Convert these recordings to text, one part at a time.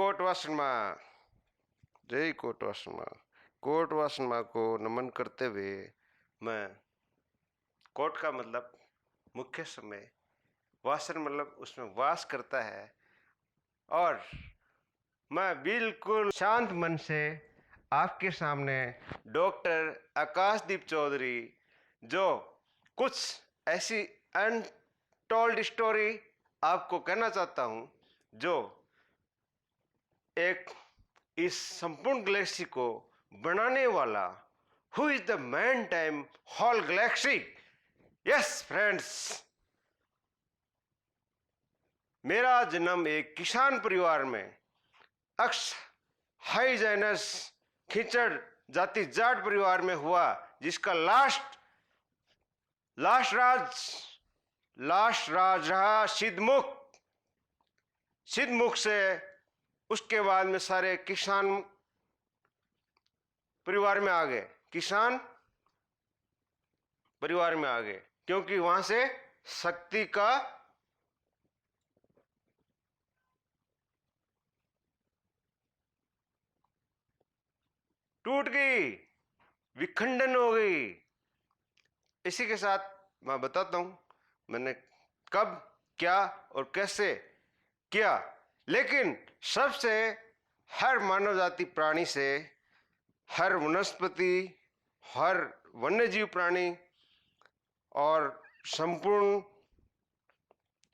कोटवासन माँ, जय कोटवासन माँ। कोटवासन माँ को नमन करते हुए मैं, कोट का मतलब मुख्य समय, वासन मतलब उसमें वास करता है, और मैं बिल्कुल शांत मन से आपके सामने डॉक्टर आकाशदीप चौधरी जो कुछ ऐसी अनटोल्ड स्टोरी आपको कहना चाहता हूं, जो एक इस संपूर्ण गैलेक्सी को बनाने वाला, who is the man time whole galaxy. Yes friends, मेरा जन्म एक किसान परिवार में, अक्स हाइजेनस खिचड़ जाति जाट परिवार में हुआ, जिसका लास्ट राज रहा सिद्धमुख से। उसके बाद में सारे किसान परिवार में आ गए, किसान परिवार में आ गए, क्योंकि वहां से शक्ति का टूट गई, विखंडन हो गई। इसी के साथ मैं बताता हूं मैंने कब, क्या और कैसे किया। लेकिन सबसे हर मानव जाति प्राणी से, हर वनस्पति, हर वन्यजीव प्राणी और संपूर्ण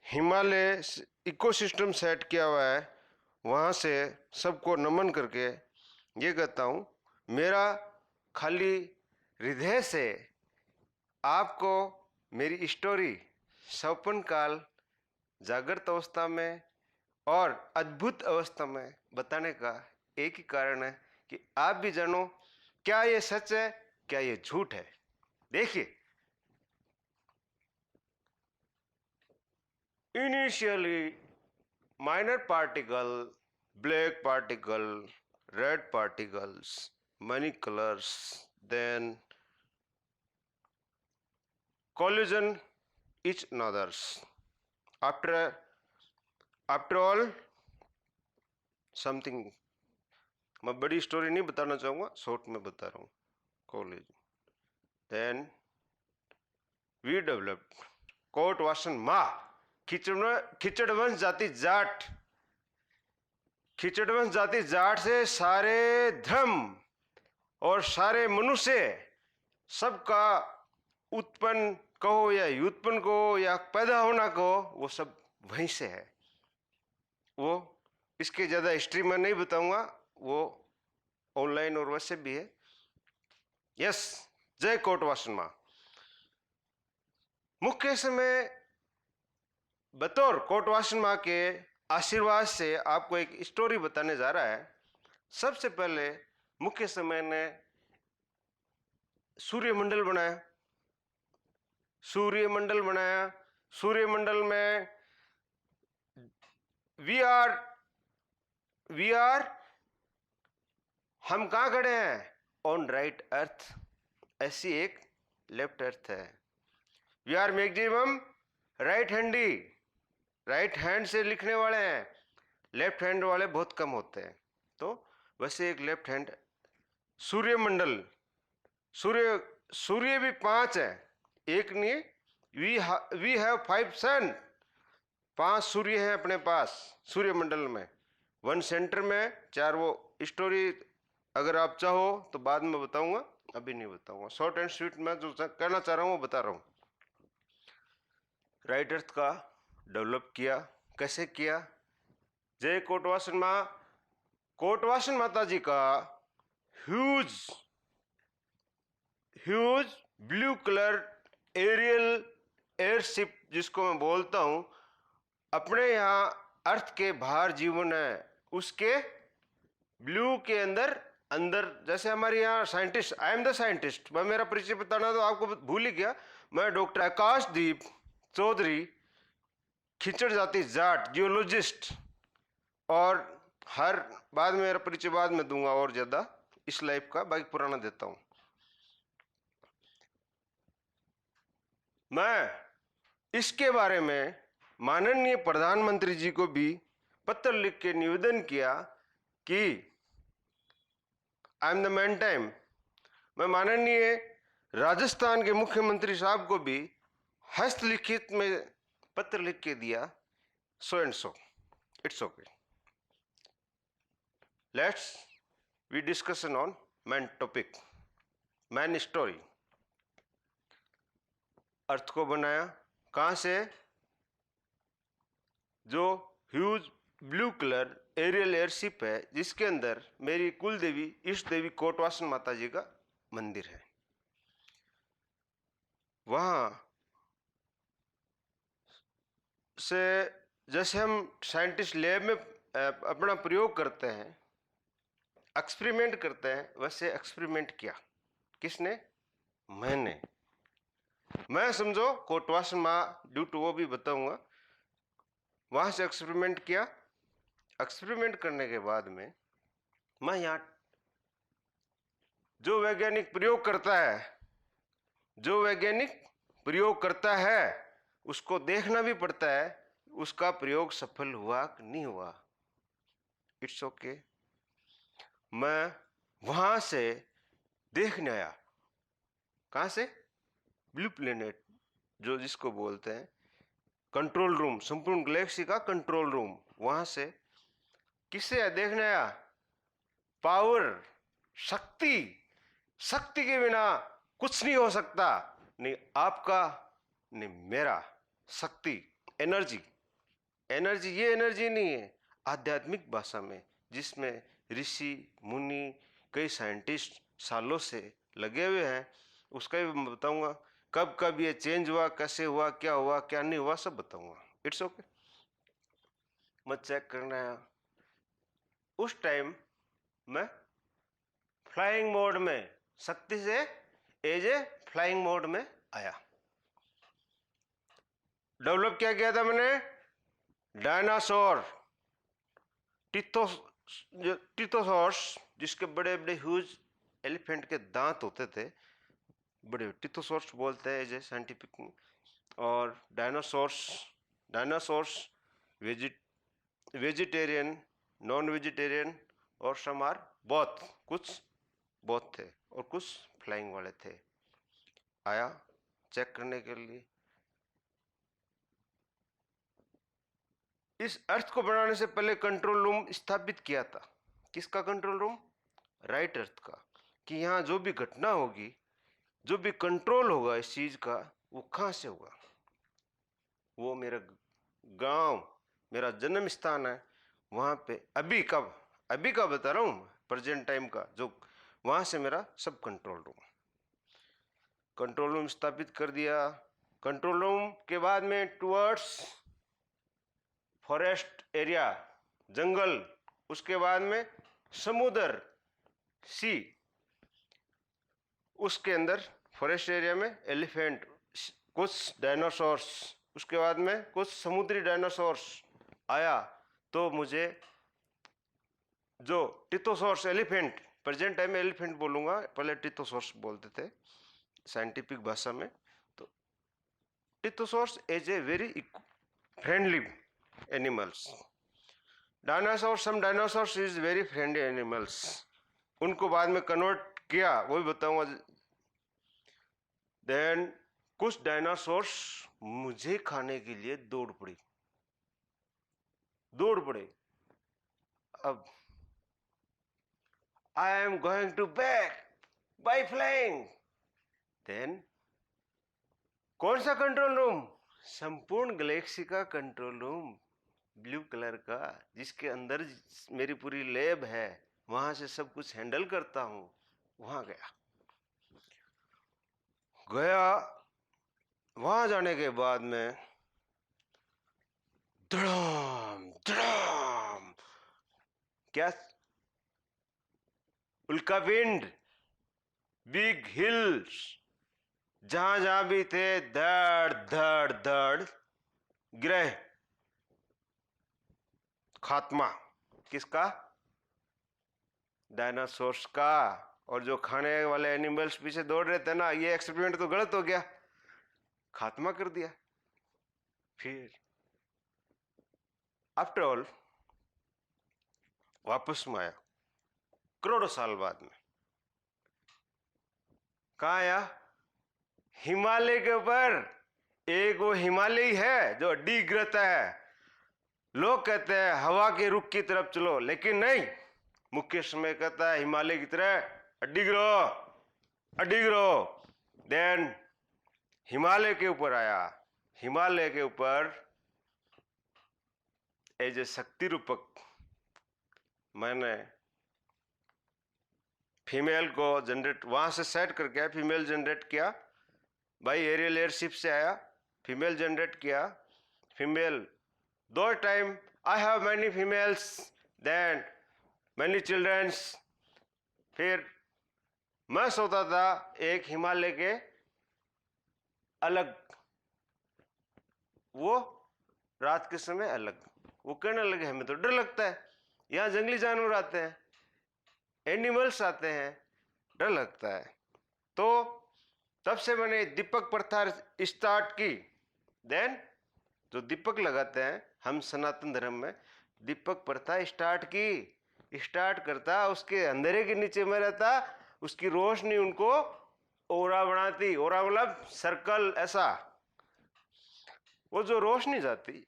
हिमालय इकोसिस्टम सेट किया हुआ है, वहां से सबको नमन करके ये कहता हूं, मेरा खाली हृदय से आपको मेरी स्टोरी सौपन काल, जागृत अवस्था में और अद्भुत अवस्था में बताने का एक ही कारण है कि आप भी जानो क्या ये सच है, क्या ये झूठ है। देखिए, initially minor particle, black particle, red particles, many colors, then collision each another's. After all, something, मैं बड़ी स्टोरी नहीं बताना चाहूंगा, शॉर्ट में बता रहा हूँ। collision, then we developed कोटवासन माँ, खिचड़वंश जाति जाट से सारे धर्म और सारे मनुष्य सबका उत्पन्न कहो या व्युत्पन्न कहो या पैदा होना कहो, वो सब वहीं से है। वो इसके ज्यादा हिस्ट्री में नहीं बताऊंगा, वो ऑनलाइन और वैसे भी है। यस, जय कोटवासन माँ। मुख्य समय बतौर कोटवासन माँ के आशीर्वाद से आपको एक स्टोरी बताने जा रहा है। सबसे पहले मुख्य समय ने सूर्यमंडल बनाया। सूर्यमंडल में वी आर हम कहाँ खड़े हैं? On right earth. ऐसी एक लेफ्ट अर्थ है। We are maximum right hand से लिखने वाले हैं, लेफ्ट हैंड वाले बहुत कम होते हैं। तो वैसे एक लेफ्ट हैंड सूर्यमंडल, सूर्य भी 5 है, एक नहीं। वी हैव 5 सन, 5 सूर्य हैं अपने पास सूर्यमंडल में। 1 सेंटर में 4। वो स्टोरी अगर आप चाहो तो बाद में बताऊंगा, अभी नहीं बताऊंगा। शॉर्ट एंड स्वीट में जो कहना चाह रहा हूं वो बता रहा हूं। राइट अर्थ का डेवलप किया, कैसे किया? जय कोटवासन माँ। कोटवासन माता जी का huge blue colour aerial airship, जिसको मैं बोलता हूं, अपने यहाँ अर्थ के बाहर जीवन है, उसके ब्लू के अंदर जैसे हमारे यहाँ scientist, I am the scientist. मैं मेरा परिचय बताना तो आपको भूल ही गया। मैं डॉक्टर आकाशदीप चौधरी, खिचड़ जाति जाट जियोलॉजिस्ट, और हर बाद में मेरा परिचय बाद में दूंगा और ज्यादा इस लाइफ का, बाकी पुराना देता हूं। मैं इसके बारे में माननीय प्रधानमंत्री जी को भी पत्र लिख के निवेदन किया कि I am the man time, मैं माननीय राजस्थान के मुख्यमंत्री साहब को भी हस्तलिखित में पत्र लिख के दिया, so and so, it's okay, let's we discussion on main topic, main story. Earth को बनाया कहां से? जो huge blue colour aerial airship है, जिसके अंदर मेरी कुल देवी इष्ट देवी कोटवासन माता जी का मंदिर है। वहां से जैसे हम साइंटिस्ट लैब में अपना प्रयोग करते हैं, एक्सपेरिमेंट करते हैं, वैसे एक्सपेरिमेंट किया। किसने? मैंने। मैं समझो कोटवासन माँ ड्यू टू वो भी बताऊंगा, वहां से एक्सपेरिमेंट किया। एक्सपेरिमेंट करने के बाद में मैं यहाँ जो वैज्ञानिक प्रयोग करता है, जो वैज्ञानिक प्रयोग करता है उसको देखना भी पड़ता है उसका प्रयोग सफल हुआ कि नहीं हुआ। It's okay. मैं वहां से देखने आया। कहां से? ब्लू प्लेनेट, जो जिसको बोलते हैं कंट्रोल रूम, संपूर्ण गैलेक्सी का कंट्रोल रूम, वहां से किससे देखने आया? पावर, शक्ति। शक्ति के बिना कुछ नहीं हो सकता, नहीं आपका नहीं मेरा। शक्ति, एनर्जी। एनर्जी ये एनर्जी नहीं है आध्यात्मिक भाषा में, जिसमें ऋषि मुनि कई साइंटिस्ट सालों से लगे हुए हैं, उसका भी मैं बताऊंगा। कब कब ये चेंज हुआ, कैसे हुआ, क्या नहीं हुआ, सब बताऊंगा। It's okay. मैं चेक करना है। उस टाइम मैं फ्लाइंग मोड में, शक्ति से एज ए फ्लाइंग मोड में आया। डेवलप क्या किया था मैंने? डायनासोर, टिथोसॉर्स, जिसके बड़े बड़े ह्यूज एलिफेंट के दांत होते थे, बड़े टिथोसॉर्स बोलते हैं एज ए साइंटिफिक। और डायनासोर्स वेजिटेरियन, नॉन वेजिटेरियन, और सम आर बोथ, कुछ बोथ थे और कुछ फ्लाइंग वाले थे। आया चेक करने के लिए। इस अर्थ को बनाने से पहले कंट्रोल रूम स्थापित किया था। किसका कंट्रोल रूम? राइट अर्थ का। कि यहाँ जो भी घटना होगी, जो भी कंट्रोल होगा इस चीज का, वो कहां से होगा? वो मेरा गांव, मेरा जन्म स्थान है, वहां पे अभी का बता रहा हूं, प्रेजेंट टाइम का, जो वहां से मेरा सब कंट्रोल रूम स्थापित कर दिया। कंट्रोल रूम के बाद में टुवर्ड्स फॉरेस्ट एरिया, जंगल, उसके बाद में समुद्र, सी, उसके अंदर फॉरेस्ट एरिया में एलिफेंट, कुछ डायनासोर्स, उसके बाद में कुछ समुद्री डायनासोर्स आया। तो मुझे जो टिथोसॉर्स एलिफेंट, प्रेजेंट टाइम में एलिफेंट बोलूंगा, पहले टिथोसॉर्स बोलते थे साइंटिफिक भाषा में। तो टिथोसॉर्स as a very friendly animals. Dinosaur, some dinosaurs is very friendly animals. उनको बाद में कन्वर्ट किया, वो भी बताऊंगा। देन कुछ डायनासोर्स मुझे खाने के लिए दौड़ पड़े। अब I am going to back by flying. Then कौन सा कंट्रोल रूम? संपूर्ण गैलेक्सी का कंट्रोल रूम, ब्लू कलर का, जिसके अंदर मेरी पूरी लैब है, वहां से सब कुछ हैंडल करता हूं। वहां गया। वहां जाने के बाद में धड़ाम धड़ाम, क्या? उल्कापिंड, बिग हिल्स, जहां जहां भी थे, धड़ धड़ धड़ ग्रह। खात्मा किसका? डायनासोर्स का। और जो खाने वाले एनिमल्स पीछे दौड़ रहे थे ना, ये एक्सपेरिमेंट तो गलत हो गया, खात्मा कर दिया। फिर आफ्टर ऑल वापस में आया करोड़ों साल बाद में। कहाँ आया? हिमालय के ऊपर। एक वो हिमालय है जो डिग रहता है। लोग कहते हैं हवा के रुख की तरफ चलो, लेकिन नहीं, मुख्य समय कहता है हिमालय की तरह अडिग रहो, अडिग रहो। देन हिमालय के ऊपर आया। हिमालय के ऊपर एज ए शक्ति रूपक मैंने फीमेल को जनरेट वहां से सेट करके फीमेल जनरेट किया। भाई एरियल एयरशिप से आया, फीमेल जनरेट किया। फीमेल दो time I have many females, then many childrens. फिर मैं सोता था एक हिमालय के अलग, वो रात के समय अलग। वो कहने लगे हमें तो डर लगता है, यहाँ जंगली जानवर आते हैं, एनिमल्स आते हैं, डर लगता है। तो तब से मैंने दीपक प्रथा स्टार्ट की। देन जो दीपक लगाते हैं हम सनातन धर्म में, दीपक प्रथा स्टार्ट की। स्टार्ट करता, उसके अंधेरे के नीचे में रहता, उसकी रोशनी उनको ओरा बनाती। ओरा मतलब सर्कल ऐसा, वो जो रोशनी जाती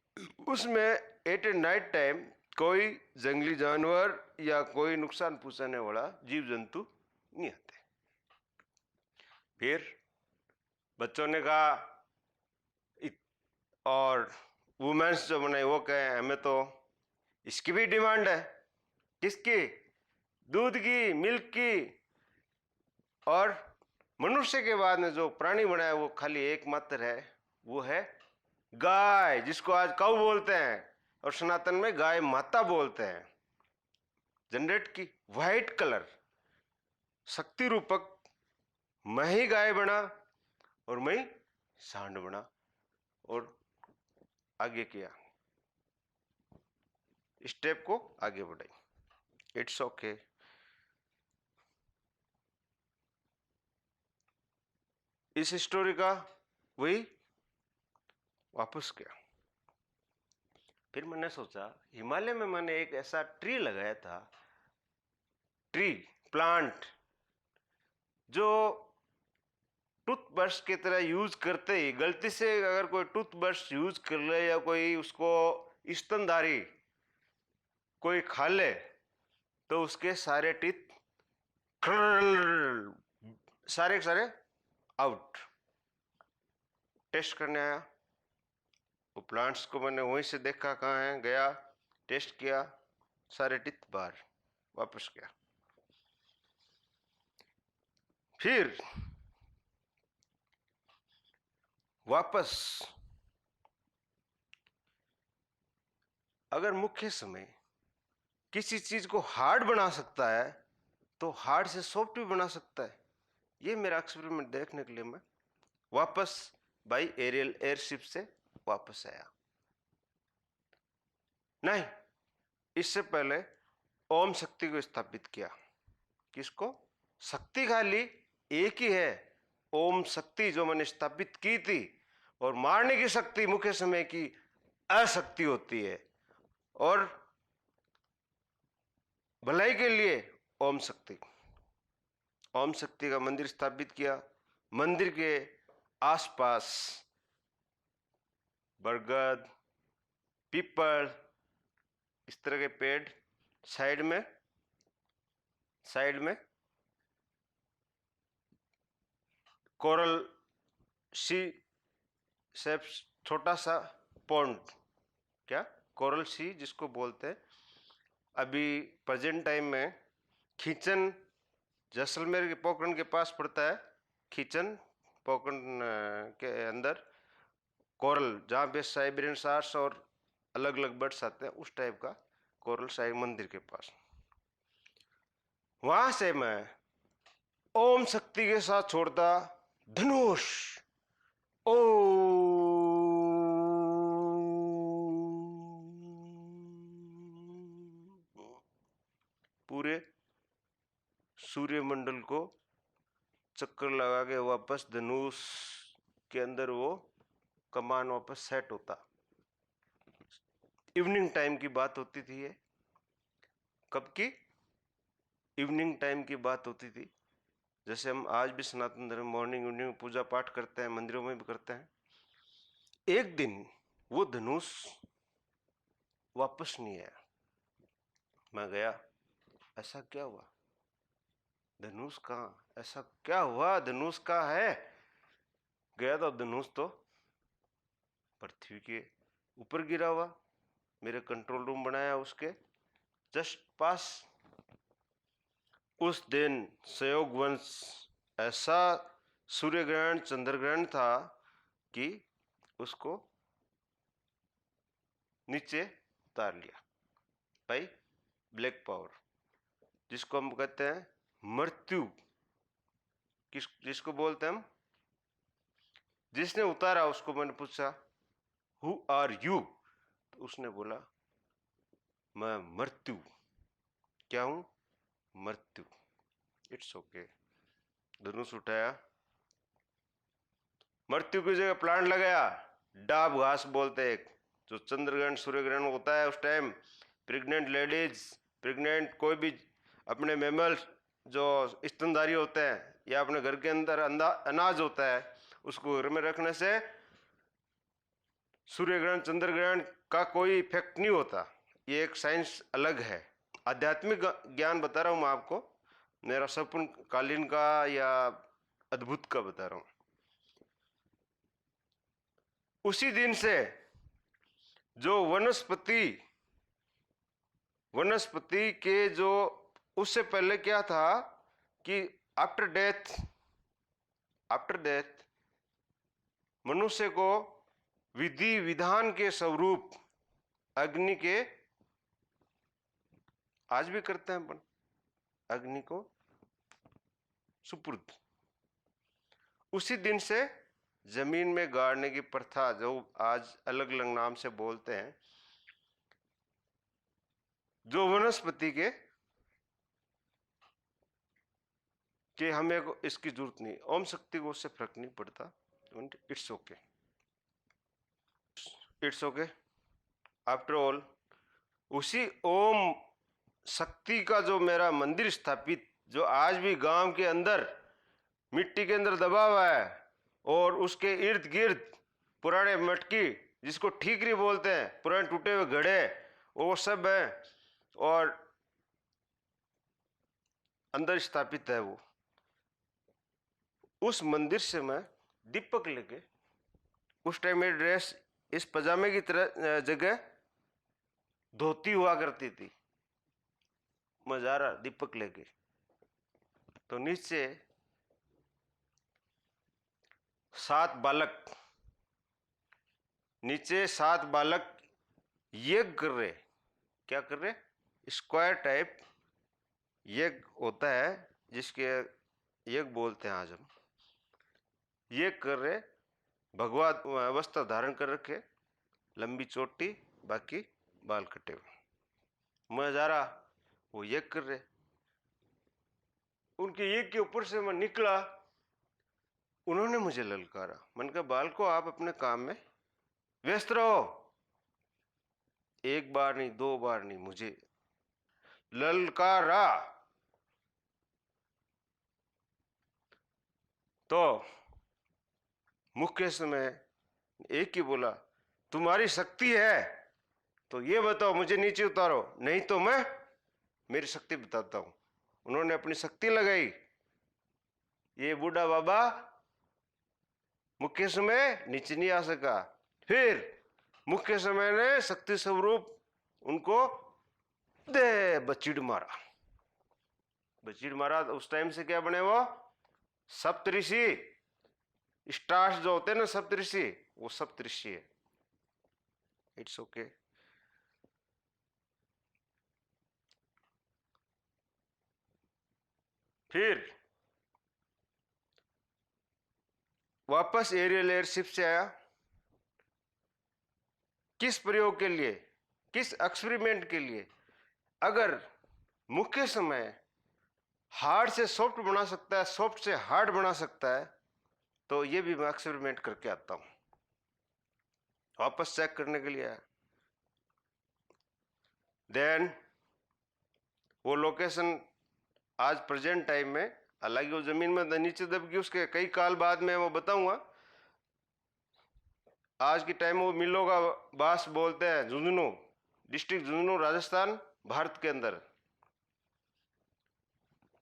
उसमें एट ए नाइट टाइम कोई जंगली जानवर या कोई नुकसान पहुंचाने वाला जीव जंतु नहीं आते। फिर बच्चों ने कहा, और वुमेन्स जो बने वो कहे हमें तो इसकी भी डिमांड है। किसकी? दूध की, मिल्क की। और मनुष्य के बाद में जो प्राणी बना है वो खाली एकमात्र है, वो है गाय, जिसको आज गौ बोलते हैं और सनातन में गाय माता बोलते हैं। जनरेट की व्हाइट कलर शक्ति रूपक। मैं ही गाय बना और मैं ही सांड बना और आगे किया, स्टेप को आगे बढ़ाई। It's okay. इस स्टोरी का वही वापस किया। फिर मैंने सोचा हिमालय में मैंने एक ऐसा ट्री लगाया था, ट्री प्लांट, जो टूथब्रश की तरह यूज करते ही गलती से अगर कोई टूथब्रश यूज कर ले या कोई उसको स्तनधारी कोई खा ले तो उसके सारे टीथ सारे के सारे आउट। टेस्ट करने आया, वो प्लांट्स को मैंने वहीं से देखा कहाँ है, गया टेस्ट किया, सारे टीथ बाहर, वापस गया। फिर वापस अगर मुख्य समय किसी चीज को हार्ड बना सकता है तो हार्ड से सॉफ्ट भी बना सकता है। ये मेरा एक्सपेरिमेंट देखने के लिए मैं वापस बाई एरियल एयरशिप से वापस आया। नहीं, इससे पहले ओम शक्ति को स्थापित किया। किसको? शक्ति खाली एक ही है, ओम शक्ति जो मैंने स्थापित की थी। और मारने की शक्ति मुख्य समय की अशक्ति होती है, और भलाई के लिए ओम शक्ति। ओम शक्ति का मंदिर स्थापित किया। मंदिर के आसपास बरगद, पीपल, इस तरह के पेड़, साइड में कोरल सी शेप छोटा सा पॉन्ड, क्या कोरल सी जिसको बोलते हैं। अभी प्रेजेंट टाइम में खींचन जैसलमेर के पोखरण के पास पड़ता है। खींचन पोखरण के अंदर कोरल, जहाँ पे साइबेरियन शार्क्स और अलग अलग बर्ड्स आते हैं, उस टाइप का कोरल साइड मंदिर के पास। वहां से मैं ओम शक्ति के साथ छोड़ता धनुष। ओ पूरे सूर्यमंडल को चक्कर लगा के वापस धनुष के अंदर वो कमान वापस सेट होता। इवनिंग टाइम की बात होती थी ये। कब की? इवनिंग टाइम की बात होती थी। जैसे हम आज भी सनातन धर्म मॉर्निंग इवनिंग पूजा पाठ करते हैं, मंदिरों में भी करते हैं। एक दिन वो धनुष वापस नहीं आया। मैं गया, ऐसा क्या हुआ? धनुष कहाँ? ऐसा क्या हुआ? धनुष कहाँ है? गया तो धनुष तो पृथ्वी के ऊपर गिरा हुआ। मेरे कंट्रोल रूम बनाया उसके जस्ट पास। उस दिन संयोगवश ऐसा सूर्य ग्रहण चंद्र ग्रहण था कि उसको नीचे उतार लिया भाई। ब्लैक पावर, जिसको हम कहते हैं मृत्यु, जिसको बोलते हैं हम। जिसने उतारा उसको मैंने पूछा हु आर यू, तो उसने बोला मैं मृत्यु। क्या हूं? मृत्यु। It's okay. धनुष उठाया, मृत्यु की जगह प्लांट लगाया, डाब घास बोलते हैं। जो चंद्रग्रहण सूर्य ग्रहण होता है उस टाइम प्रेग्नेंट लेडीज, प्रेग्नेंट कोई भी अपने मेमल जो स्तनधारी होते हैं या अपने घर के अंदर अनाज होता है उसको घर में रखने से सूर्य ग्रहण चंद्र ग्रहण का कोई इफेक्ट नहीं होता। ये एक साइंस अलग है। आध्यात्मिक ज्ञान बता रहा हूं मैं आपको, मेरा संपूर्ण कालीन का या अद्भुत का बता रहा हूं। उसी दिन से जो वनस्पति के जो उससे पहले क्या था कि आफ्टर डेथ मनुष्य को विधि विधान के स्वरूप अग्नि के, आज भी करते हैं अपन, अग्नि को सुपुर्द। उसी दिन से जमीन में गाड़ने की प्रथा, जो आज अलग अलग नाम से बोलते हैं, जो वनस्पति के हमें को इसकी जरूरत नहीं, ओम शक्ति को उससे फर्क नहीं पड़ता। It's okay, it's okay. After all उसी ओम शक्ति का जो मेरा मंदिर स्थापित, जो आज भी गांव के अंदर मिट्टी के अंदर दबा हुआ है, और उसके इर्द गिर्द पुराने मटकी, जिसको ठीकरी बोलते हैं, पुराने टूटे हुए घड़े, वो सब है, और अंदर स्थापित है वो। उस मंदिर से मैं दीपक लेके, उस टाइम मेरी ड्रेस इस पजामे की तरह जगह धोती हुआ करती थी, मैं जा रहा दीपक लेके, तो नीचे 7 बालक, नीचे 7 बालक यज्ञ कर रहे। क्या कर रहे? स्क्वायर टाइप यज्ञ होता है, जिसके यज्ञ बोलते हैं आज हम। ये कर रहे, भगवा वस्त्र धारण कर रखे, लंबी चोटी, बाकी बाल कटे हुए। मैं जा रहा, वो यज्ञ कर रहे। उनके यज्ञ के ऊपर से मैं निकला, उन्होंने मुझे ललकारा। मैंने कहा बालको, आप अपने काम में व्यस्त रहो। एक बार नहीं, 2 बार नहीं, मुझे ललकारा। तो मुख्य समय एक ही बोला, तुम्हारी शक्ति है तो ये बताओ, मुझे नीचे उतारो, नहीं तो मैं मेरी शक्ति बताता हूं। उन्होंने अपनी शक्ति लगाई। ये बूढ़ा बाबा मुख्य समय नीचे नहीं आ सका। फिर मुख्य समय ने शक्ति स्वरूप उनको दे बचीड़ मारा। बचीड़ मारा तो उस टाइम से क्या बने वो? सप्तऋषि। स्टार्स जो होते हैं ना सप्तऋषि, वो सप्तऋषि है। It's okay. फिर वापस एरियल एयरशिप से आया। किस प्रयोग के लिए? किस एक्सपेरिमेंट के लिए? अगर मुख्य समय हार्ड से सॉफ्ट बना सकता है, सॉफ्ट से हार्ड बना सकता है, तो ये भी मैं एक्सपेरिमेंट करके आता हूं। वापस चेक करने के लिए आया। देन वो लोकेशन आज प्रेजेंट टाइम में, हालांकि वो जमीन में नीचे दब गई, उसके कई काल बाद में वो बताऊंगा। आज के टाइम में वो मिलों का बास बोलते हैं, झुंझुनू डिस्ट्रिक्ट, झुंझुनू राजस्थान भारत के अंदर।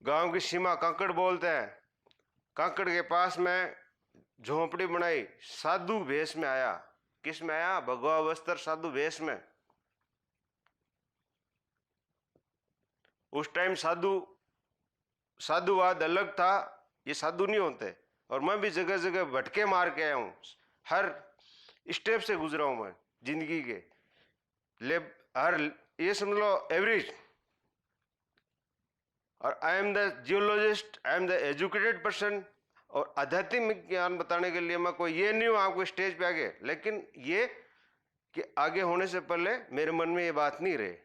गांव की सीमा कांकड़ बोलते हैं। कांकड़ के पास में झोंपड़ी बनाई, साधु वेश में आया। किस में आया? भगवा वस्त्र साधु वेश में। उस टाइम साधुवाद अलग था, ये साधु नहीं होते। और मैं भी जगह जगह भटके मार के आया हूं, हर स्टेप से गुजरा हूं मैं जिंदगी के। हर ये समझ लो एवरेज। और I am the geologist, I am the educated person. और आध्यात्मिक ज्ञान बताने के लिए मैं कोई ये नहीं हूं आपको स्टेज पे आगे, लेकिन ये कि आगे होने से पहले मेरे मन में ये बात नहीं रहे।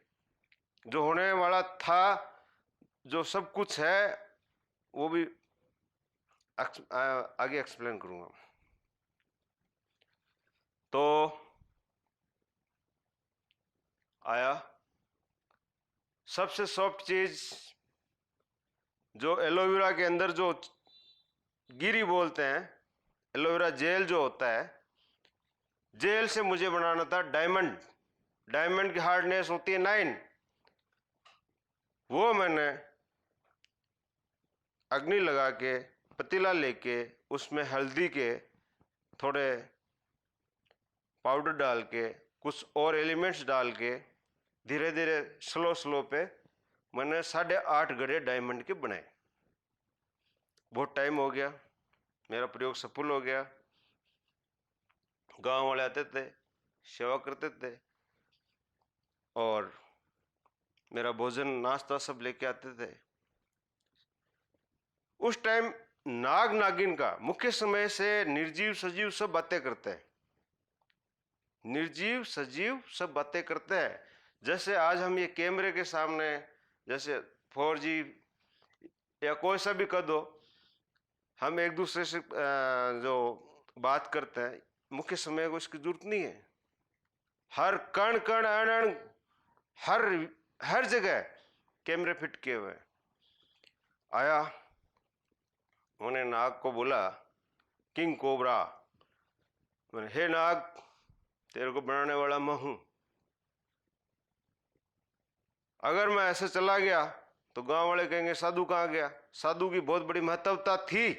जो होने वाला था, जो सब कुछ है, वो भी आगे एक्सप्लेन करूंगा। तो आया सबसे सॉफ्ट चीज, जो एलोवेरा के अंदर जो गिरी बोलते हैं, एलोवेरा जेल जो होता है, जेल से मुझे बनाना था डायमंड। डायमंड की हार्डनेस होती है 9। वो मैंने अग्नि लगा के, पतीला लेके, उसमें हल्दी के थोड़े पाउडर डाल के, कुछ और एलिमेंट्स डाल के, धीरे धीरे स्लो पे मैंने 8.5 गड़े डायमंड के बनाए। बहुत टाइम हो गया, मेरा प्रयोग सफल हो गया। गांव वाले आते थे, सेवा करते थे, और मेरा भोजन नाश्ता सब लेके आते थे। उस टाइम नाग नागिन का मुख्य समय से निर्जीव सजीव सब बातें करते हैं। निर्जीव सजीव सब बातें करते हैं। जैसे आज हम ये कैमरे के सामने, जैसे 4G या कोई सा भी कर दो, हम एक दूसरे से जो बात करते हैं, मुख्य समय को इसकी जरूरत नहीं है। हर कण कण अण, हर जगह कैमरे फिट किए हुए। आया, उन्हें नाग को बोला, किंग कोबरा, हे नाग, तेरे को बनाने वाला मैं हूं। अगर मैं ऐसे चला गया तो गांव वाले कहेंगे साधु कहां गया। साधु की बहुत बड़ी महत्वता थी,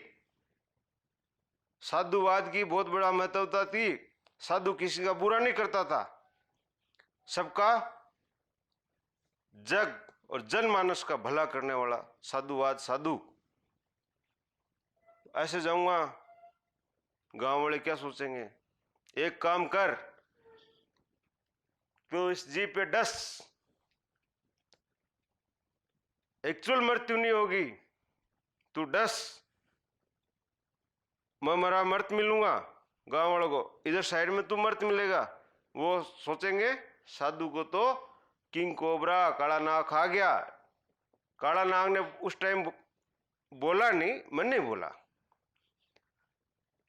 साधुवाद की बहुत बड़ा महत्वता थी। साधु किसी का बुरा नहीं करता था, सबका जग और जनमानस का भला करने वाला साधुवाद साधु। ऐसे जाऊंगा, गांव वाले क्या सोचेंगे? एक काम कर, तो इस जीप पे डस, एक्चुअल मृत्यु नहीं होगी, तू डस, मैं मरा मर्त मिलूंगा। गांव वालों को इधर साइड में तू मर्त मिलेगा। वो सोचेंगे साधु को तो किंग कोबरा, काला नाग खा गया। काला नाग ने उस टाइम बोला नहीं, मैं नहीं बोला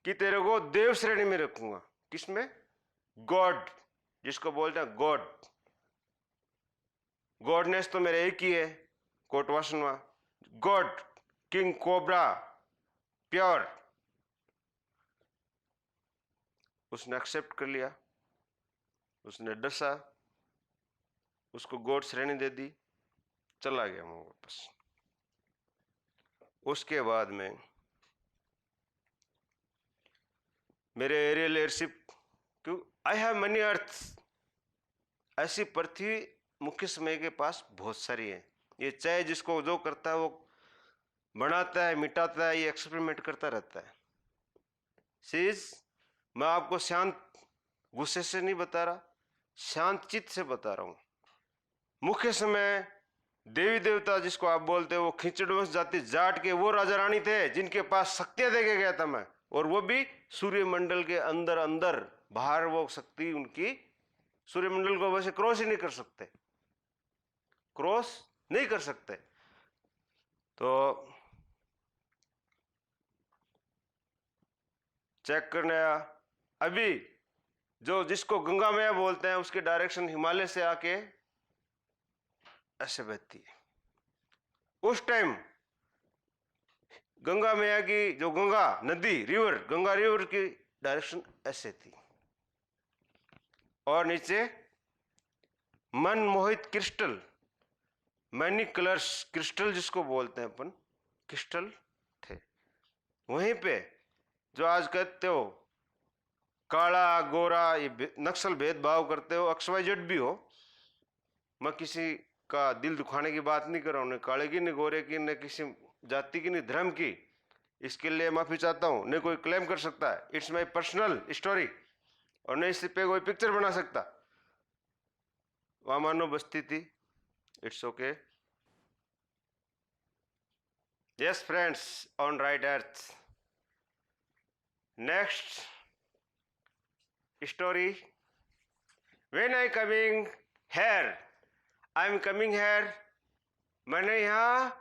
कि तेरे को देव श्रेणी में रखूंगा। किसमें? गॉड, जिसको बोलते हैं गॉड। गॉडनेस तो मेरे एक ही है, कोटवासनवा। God, king cobra, pure. उसने एक्सेप्ट कर लिया, उसने डसा, उसको गॉड श्रेणी दे दी, चला गया मैं वापस। उसके बाद में मेरे एरियल एयरशिप, क्यों आई हैव मनी अर्थ, ऐसी पृथ्वी मुख्य समय के पास बहुत सारी है। ये चाहे जिसको जो करता है वो बनाता है, मिटाता है, ये एक्सपेरिमेंट करता रहता है। सीज, मैं आपको शांत गुस्से से नहीं बता रहा, शांत चित्त से बता रहा हूं। मुख्य समय देवी देवता जिसको आप बोलते हो, वो खिचड़वंश जाति जाट के वो राजा रानी थे जिनके पास शक्तियां दे के गया था मैं, और वो भी सूर्यमंडल के अंदर अंदर। बाहर वो शक्ति उनकी सूर्यमंडल को वैसे क्रॉस ही नहीं कर सकते, क्रॉस नहीं कर सकते। तो चेक करने आया, अभी जो जिसको गंगा मैया बोलते हैं, उसके डायरेक्शन हिमालय से आके ऐसे बहती है। उस टाइम गंगा मैया की जो गंगा नदी रिवर, गंगा रिवर की डायरेक्शन ऐसे थी, और नीचे Manmohit crystal, many colours crystal जिसको बोलते हैं अपन, क्रिस्टल थे वहीं पे। जो आज कहते हो काला गोरा, ये नक्सल भेदभाव करते हो, XYZ भी हो, मैं किसी का दिल दुखाने की बात नहीं कर रहा हूं, न काले की, न गोरे की, न किसी जाति की, न धर्म की, इसके लिए माफी चाहता हूं। न कोई क्लेम कर सकता है, इट्स माई पर्सनल स्टोरी, और न इस पे कोई पिक्चर बना सकता। वहां मानो बस्ती थी, it's okay. Yes friends, on right earth. Next story, when I coming here, I am coming here, मैंने यहाँ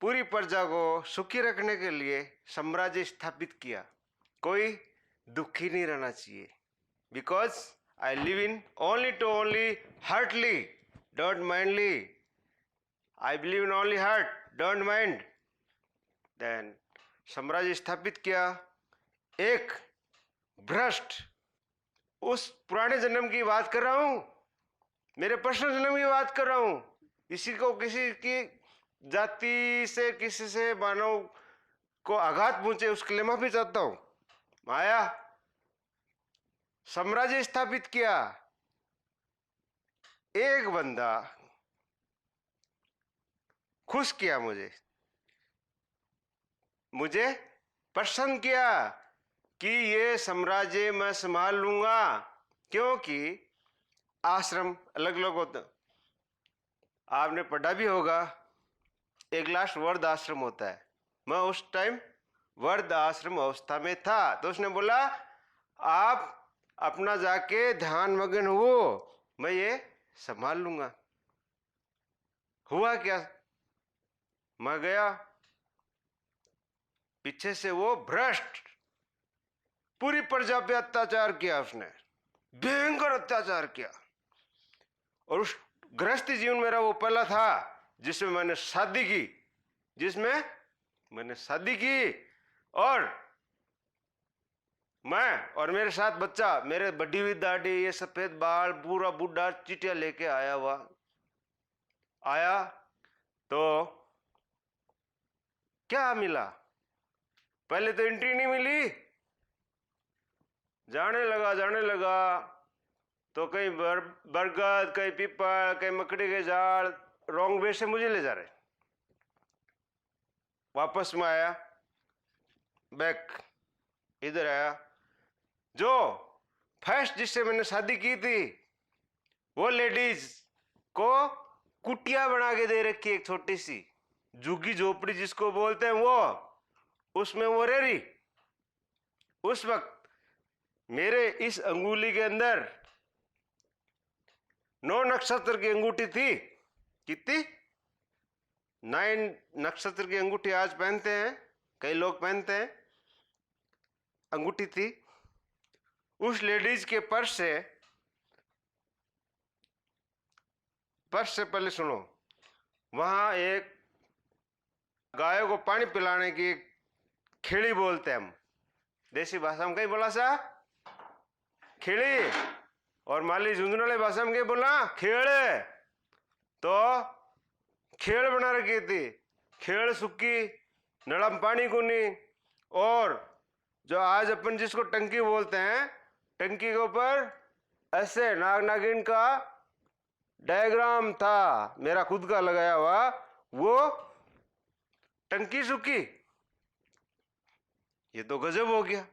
पूरी प्रजा को सुखी रखने के लिए साम्राज्य स्थापित किया। कोई दुखी नहीं रहना चाहिए, because I live in only to only heartly, don't mindly, I believe in only heart, don't mind. Then साम्राज्य स्थापित किया। एक भ्रष्ट, उस पुराने जन्म की बात कर रहा हूं, मेरे पर्सनल जन्म की बात कर रहा हूं। इसी को किसी की जाति से, किसी से मानव को आघात पहुंचे उसके लिए माफी चाहता हूं। माया साम्राज्य स्थापित किया। एक बंदा खुश किया, मुझे प्रसन्न किया कि ये साम्राज्य मैं संभाल लूंगा, क्योंकि आश्रम अलग अलग होते, आपने पढ़ा भी होगा, एक लास्ट वर्ध आश्रम होता है। मैं उस टाइम वर्ध आश्रम अवस्था में था, तो उसने बोला आप अपना जाके ध्यान मग्न हो, मैं ये संभाल लूंगा। हुआ क्या, मैं गया, पीछे से वो भ्रष्ट पूरी प्रजा पे अत्याचार किया, उसने भयंकर अत्याचार किया। और उस गृहस्थी जीवन मेरा वो पहला था जिसमें मैंने शादी की, और मैं और मेरे साथ बच्चा, मेरे बड़ी हुई दाढ़ी, ये सफेद बाल, पूरा बूढ़ा चिटिया लेके आया तो क्या मिला, पहले तो एंट्री नहीं मिली। जाने लगा तो कहीं बरगद, कहीं पीपल, कहीं मकड़ी के झाड़, रॉन्ग वे से मुझे ले जा रहे। वापस में आया, बैक इधर आया, जो फर्स्ट जिससे मैंने शादी की थी वो लेडीज को कुटिया बना के दे रखी, एक छोटी सी झुग्गी झोपड़ी जिसको बोलते हैं, वो उसमें वो रह रही। उस वक्त मेरे इस अंगुली के अंदर 9 नक्षत्र की अंगूठी थी। कितनी? 9 नक्षत्र की अंगूठी आज पहनते हैं, कई लोग पहनते हैं, अंगूठी थी। उस लेडीज के पर्स से पहले सुनो, वहां एक गायों को पानी पिलाने की खेड़ी बोलते हैं हम, देसी भाषा में कहीं बोला सा खेड़ी, और माली झुंझुनवाली भाषा में कहीं बोला खेड़े। तो खेड़ बना रखी थी, खेड़ सूखी, नड़म पानी को नहीं, और जो आज अपन जिसको टंकी बोलते हैं, टंकी के ऊपर ऐसे नाग नागिन का डायग्राम था, मेरा खुद का लगाया हुआ, वो टंकी सूखी। ये तो गजब हो गया,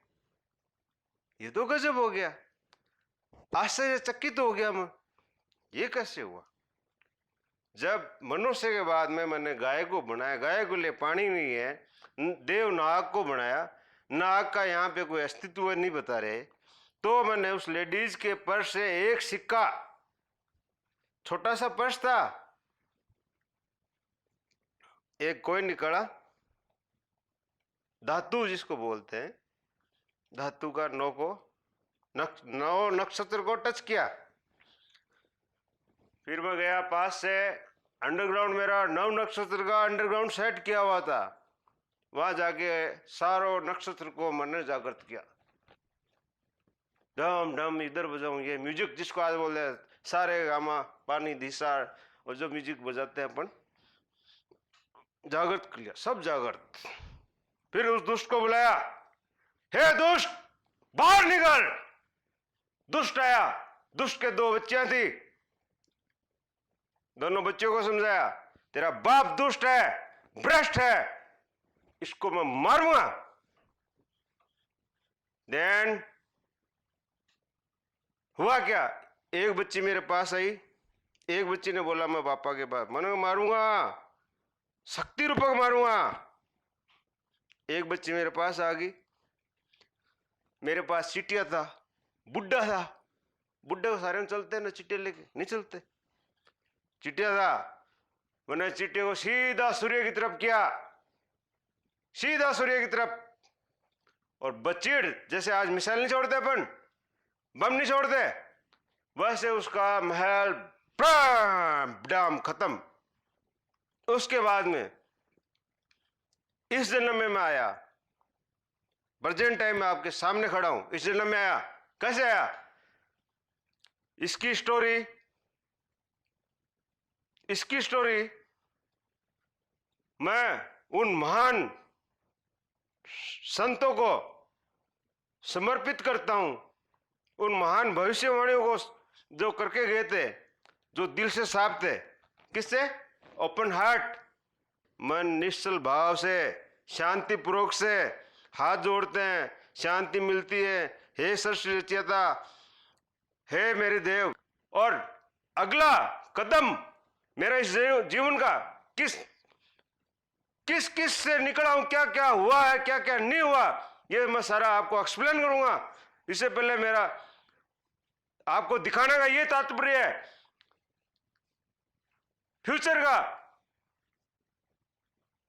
ये तो गजब हो गया, आश्चर्यचकित हो गया मैं, ये कैसे हुआ। जब मनुष्य के बाद में मैंने गाय को बनाया, गाय को लिए पानी नहीं है, देव नाग को बनाया, नाग का यहाँ पे कोई अस्तित्व नहीं बता रहे, तो मैंने उस लेडीज के पर्स से एक सिक्का, छोटा सा पर्स था, एक कोइन निकाला, धातु जिसको बोलते हैं, धातु का 9 नक्षत्र को टच किया। फिर मैं गया पास से अंडरग्राउंड मेरा 9 नक्षत्र का अंडरग्राउंड सेट किया हुआ था। वहां जाके सारों नक्षत्र को मैंने जागृत किया। डम डम इधर बजाऊं, ये म्यूजिक जिसको आज बोलते हैं सारे गामा पानी धीसा, और जो म्यूजिक बजाते हैं अपन, जागृत किया, सब जागृत। फिर उस दुष्ट को बुलाया, हे दुष्ट बाहर निकल। दुष्ट आया। दुष्ट के 2 बच्चियां थी। दोनों बच्चों को समझाया, तेरा बाप दुष्ट है, भ्रष्ट है, इसको मैं मारूंगा। देन हुआ क्या, एक बच्ची मेरे पास आई। एक बच्ची ने बोला मैं पापा के पास, मैंने मारूंगा, शक्ति रूपक मारूंगा। एक बच्ची मेरे पास आ गई। मेरे पास चिटिया था, बुड्ढा था। बुड्ढे को सारे में चलते हैं ना, चिटिया लेके नहीं चलते। चिटिया था। मैंने चिटिया को सीधा सूर्य की तरफ किया, सीधा सूर्य की तरफ। और बच्चीड़ जैसे आज मिसाइल नहीं छोड़ते अपन, बम नहीं छोड़ते, वैसे उसका महल डाम खत्म। उसके बाद में इस जन्म में मैं आया, प्रेजेंट टाइम में आपके सामने खड़ा हूं। इस जन्म में आया, कैसे आया, इसकी स्टोरी मैं उन महान संतों को समर्पित करता हूं, उन महान भविष्यवाणियों को जो करके गए थे, जो दिल से साफ थे। किससे? ओपन हार्ट, मन निश्चल भाव से, शांति पूर्वक से हाथ जोड़ते हैं, शांति मिलती है। हे सृष्टि रचयिता, हे मेरे देव। और अगला कदम मेरा इस जीवन का किस से निकला हूं, क्या क्या हुआ है, क्या क्या नहीं हुआ, ये मैं सारा आपको एक्सप्लेन करूंगा। इससे पहले मेरा आपको दिखाने का ये तात्पर्य है फ्यूचर का।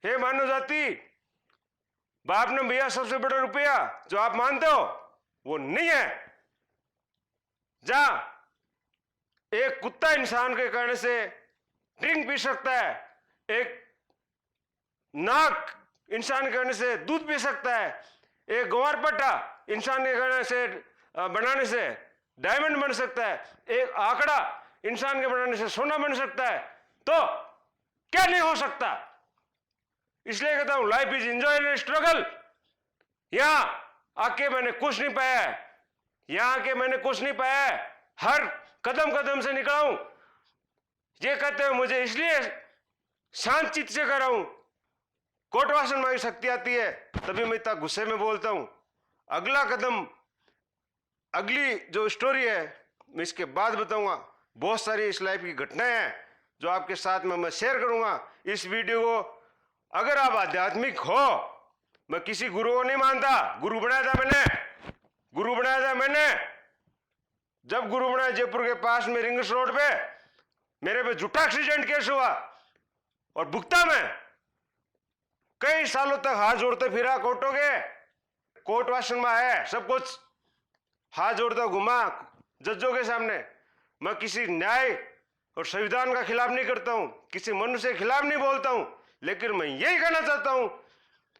हे मानव जाति, बाप ने भैया सबसे बड़ा रुपया जो आप मानते हो वो नहीं है। जहां एक कुत्ता इंसान के कहने से ड्रिंक पी सकता है, एक नाक इंसान के कहने से दूध पी सकता है, एक ग्वारपट्टा इंसान के कहने से बनाने से डायमंड बन सकता है, एक आंकड़ा इंसान के बनाने से सोना बन सकता है, तो क्या नहीं हो सकता। इसलिए कहता हूं life is enjoy and struggle. यहां आके मैंने कुछ नहीं पाया है, यहां आके मैंने कुछ नहीं पाया है, हर कदम कदम से निकला हूं। ये कहते हैं मुझे इसलिए शांत चित्त से कर रहा हूं, कोटवासन में शक्ति आती है, तभी मैं इतना गुस्से में बोलता हूं। अगला कदम, अगली जो स्टोरी है मैं इसके बाद बताऊंगा। बहुत सारी इस लाइफ की घटनाएं हैं जो आपके साथ में मैं शेयर करूंगा। इस वीडियो को अगर आप आध्यात्मिक हो, मैं किसी गुरु को नहीं मानता, गुरु बनाया था मैंने, गुरु बनाया था मैंने। जब गुरु बनाया जयपुर के पास में रिंग्स रोड पे, मेरे पे झूठा एक्सीडेंट केस हुआ और भुगता मैं। कई सालों तक हाथ जोड़ते फिरा कोर्टों के, कोर्ट वासन में आया, सब कुछ हाथ जोड़ता घुमा जजों के सामने। मैं किसी न्याय और संविधान का खिलाफ नहीं करता हूं, किसी मनुष्य के खिलाफ नहीं बोलता हूं, लेकिन मैं यही कहना चाहता हूं,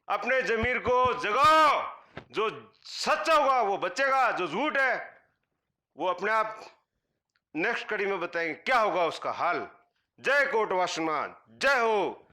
अपने जमीर को जगाओ। जो सच्चा होगा वो बचेगा, जो झूठ है वो अपने आप नेक्स्ट कड़ी में बताएंगे क्या होगा उसका हाल। जय कोट वासुमान, जय हो।